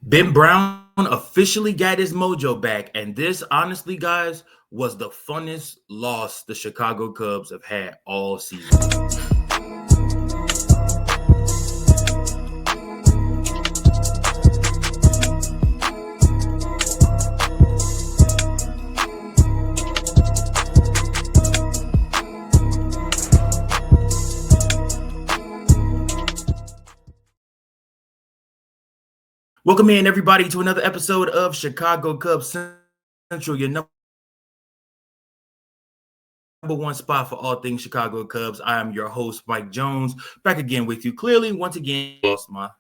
Ben Brown officially got his mojo back, and this, honestly, guys, was the funnest loss the Chicago Cubs have had all season. Welcome in, everybody, to another episode of Chicago Cubs Central, your number one spot for all things Chicago Cubs. I am your host, Mike Jones, back again with you. Clearly, once again, lost my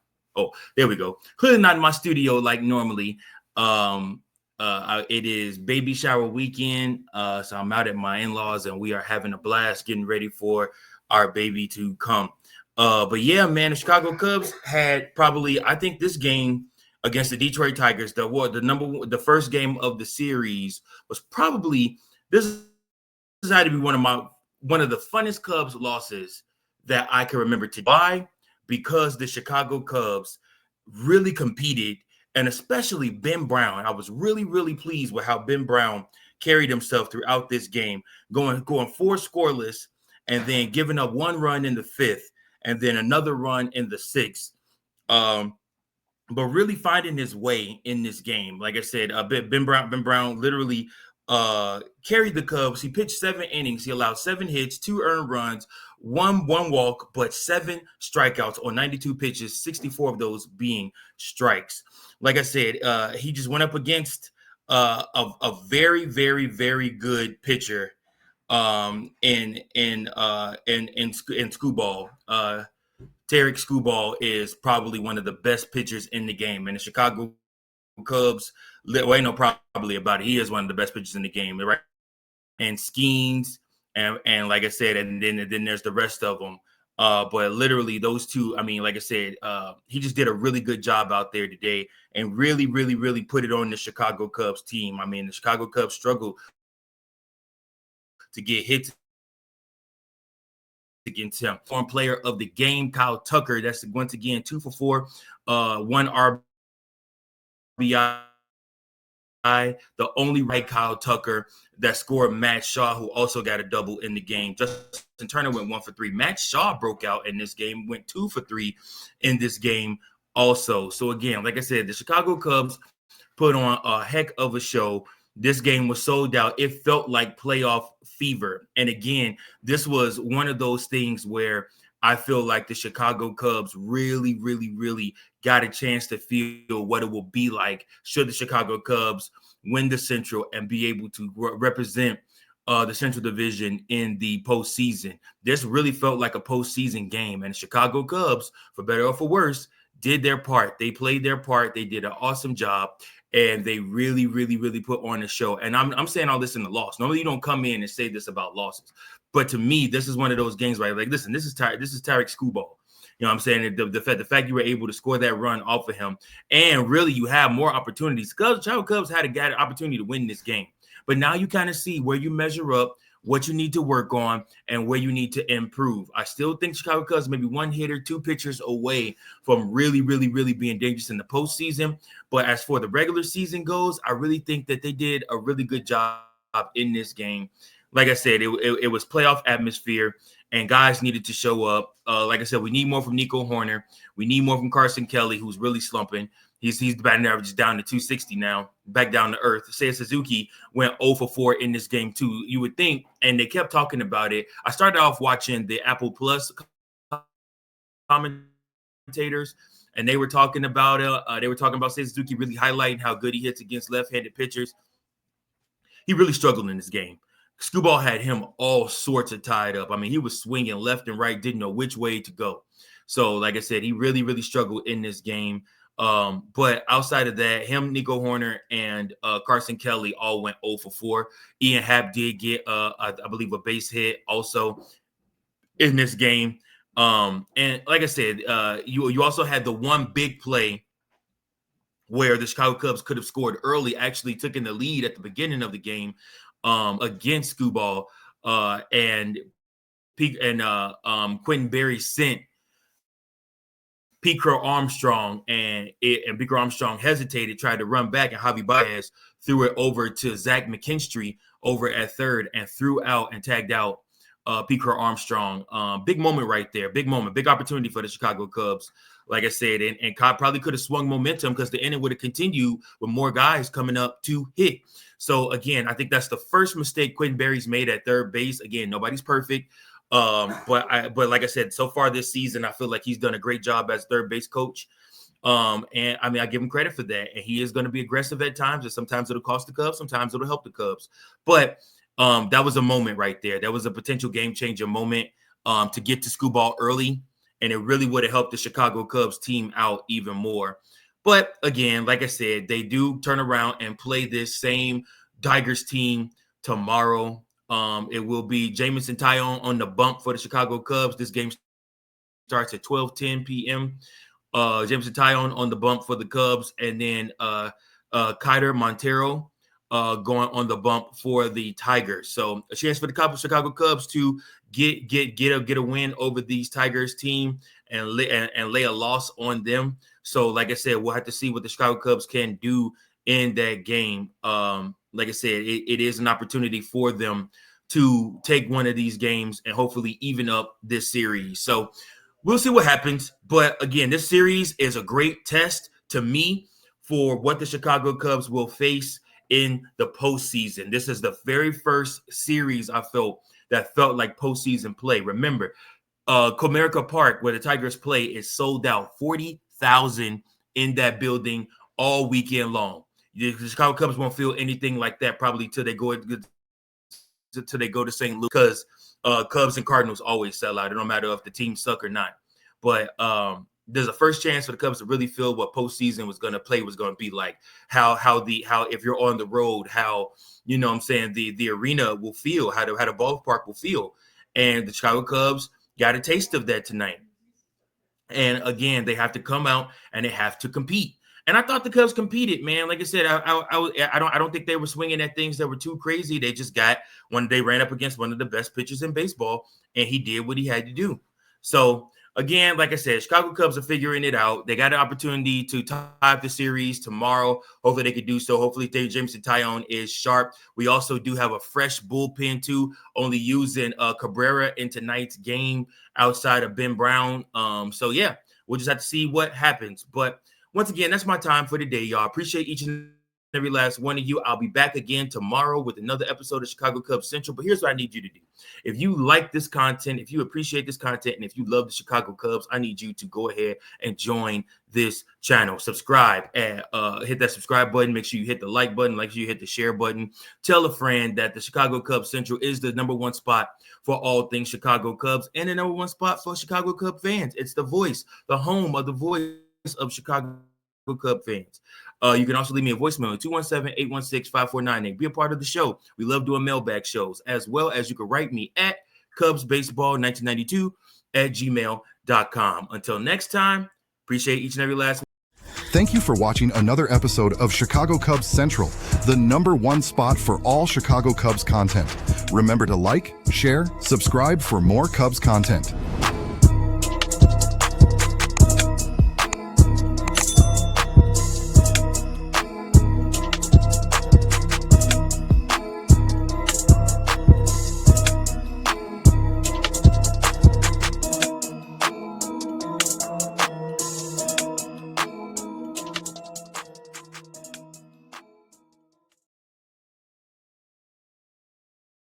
there we go. Clearly not in my studio like normally. It is baby shower weekend, so I'm out at my in-laws, and we are having a blast getting ready for our baby to come. But yeah, man, the Chicago Cubs had probably, I think, this game against the Detroit Tigers, the first game of the series was probably this had to be one of the funnest Cubs losses that I can remember today. Why? Because the Chicago Cubs really competed, and especially Ben Brown. I was really, really pleased with how Ben Brown carried himself throughout this game, going four scoreless, and then giving up one run in the fifth, and then another run in the sixth. But really finding his way in this game. Like I said, Ben Brown literally carried the Cubs. He pitched 7 innings. He allowed 7 hits, 2 earned runs, one walk, but 7 strikeouts on 92 pitches, 64 of those being strikes. Like I said, he just went up against a very, very, very good pitcher in Skubal. Tarek Skubal is probably one of the best pitchers in the game, and the Chicago Cubs, well, ain't no probably about it. He is one of the best pitchers in the game, right? And Skeens, and like I said, and then there's the rest of them. But literally those two, I mean, like I said, he just did a really good job out there today, and really, really, really put it on the Chicago Cubs team. I mean, the Chicago Cubs struggled to get hits against him. Former player of the game, Kyle Tucker. That's once again 2 for 4, 1 RBI. The only right Kyle Tucker that scored Matt Shaw, who also got a double in the game. Justin Turner went 1 for 3. Matt Shaw broke out in this game, went 2 for 3 in this game also. So again, like I said, the Chicago Cubs put on a heck of a show. This game was sold out. It felt like playoff fever. And again, this was one of those things where I feel like the Chicago Cubs really, really, really got a chance to feel what it will be like should the Chicago Cubs win the Central and be able to represent the Central Division in the postseason. This really felt like a postseason game, and the Chicago Cubs, for better or for worse, did their part. They played their part. They did an awesome job, and they really, really, really put on the show. And I'm saying all this in the loss. Normally, you don't come in and say this about losses, but to me, this is one of those games where I'm like, listen, this is Tarek Skubal. You know what I'm saying? The fact you were able to score that run off of him, and really you have more opportunities. Chicago Cubs had an opportunity to win this game. But now you kind of see where you measure up, what you need to work on, and where you need to improve. I still think Chicago Cubs maybe 1 hitter, 2 pitchers away from really, really, really being dangerous in the postseason. But as for the regular season goes, I really think that they did a really good job in this game. Like I said, it was playoff atmosphere, and guys needed to show up. Like I said, we need more from Nico Horner. We need more from Carson Kelly, who's really slumping. He's batting average down to 260 now, back down to earth. Seiya Suzuki went 0 for 4 in this game too. You would think, and they kept talking about it. I started off watching the Apple Plus commentators, and they were talking about Seiya Suzuki really highlighting how good he hits against left-handed pitchers. He really struggled in this game. Skubal had him all sorts of tied up. I mean, he was swinging left and right, didn't know which way to go. So, like I said, he really, really struggled in this game. But outside of that, him, Nico Horner, and Carson Kelly all went 0 for 4. Ian Happ did get, I believe, a base hit also in this game. And like I said, you also had the one big play where the Chicago Cubs could have scored early, actually took in the lead at the beginning of the game against Skubal, and Quentin Berry sent Pete Crow Armstrong, and Pete Crow Armstrong hesitated, tried to run back, and Javi Baez threw it over to Zach McKinstry over at third and threw out and tagged out Pete Crow Armstrong. Big moment right there. Big moment. Big opportunity for the Chicago Cubs. Like I said, and Cobb probably could have swung momentum because the inning would have continued with more guys coming up to hit. So, again, I think that's the first mistake Quentin Berry's made at third base. Again, nobody's perfect. But like I said, so far this season, I feel like he's done a great job as third base coach. And I mean, I give him credit for that. And he is going to be aggressive at times, and sometimes it'll cost the Cubs, sometimes it'll help the Cubs. But that was a moment right there. That was a potential game changer moment to get to Skubal early. And it really would have helped the Chicago Cubs team out even more. But again, like I said, they do turn around and play this same Tigers team tomorrow. It will be Jameson Taillon on the bump for the Chicago Cubs. This game starts at 12:10 p.m. Jameson Taillon on the bump for the Cubs, and then Kiter Montero going on the bump for the Tigers. So a chance for the Chicago Cubs to get a win over these Tigers team and lay a loss on them. So like I said, we'll have to see what the Chicago Cubs can do in that game. Like I said, it is an opportunity for them to take one of these games and hopefully even up this series. So we'll see what happens. But again, this series is a great test to me for what the Chicago Cubs will face in the postseason. This is the very first series I felt like postseason play. Remember, Comerica Park, where the Tigers play, is sold out. 40,000 in that building all weekend long. The Chicago Cubs won't feel anything like that probably till they go to St. Louis, because Cubs and Cardinals always sell out. It don't matter if the team suck or not. But there's a first chance for the Cubs to really feel what postseason was going to be like. How if you're on the road, how, you know what I'm saying, the arena will feel, how the ballpark will feel. And the Chicago Cubs got a taste of that tonight. And again, they have to come out and they have to compete. And I thought the Cubs competed, man. Like I said, I don't think they were swinging at things that were too crazy. They just they ran up against one of the best pitchers in baseball, and he did what he had to do. So again, like I said, Chicago Cubs are figuring it out. They got an opportunity to tie the series tomorrow. Hopefully they could do so. Hopefully Jameson Taillon is sharp. We also do have a fresh bullpen too, only using Cabrera in tonight's game outside of Ben Brown. So yeah, we'll just have to see what happens. But once again, that's my time for today, y'all. Appreciate each and every last one of you. I'll be back again tomorrow with another episode of Chicago Cubs Central. But here's what I need you to do. If you like this content, if you appreciate this content, and if you love the Chicago Cubs, I need you to go ahead and join this channel. Subscribe and hit that subscribe button. Make sure you hit the like button. Make sure you hit the share button. Tell a friend that the Chicago Cubs Central is the #1 spot for all things Chicago Cubs and the #1 spot for Chicago Cub fans. It's the voice, the home of the voice of Chicago Cub fans. You can also leave me a voicemail at 217-816-5498. Be a part of the show. We love doing mailbag shows, as well as you can write me at cubsbaseball1992@gmail.com. Until next time, appreciate each and every last one. Thank you for watching another episode of Chicago Cubs Central, the #1 spot for all Chicago Cubs content. Remember to like, share, subscribe for more Cubs content.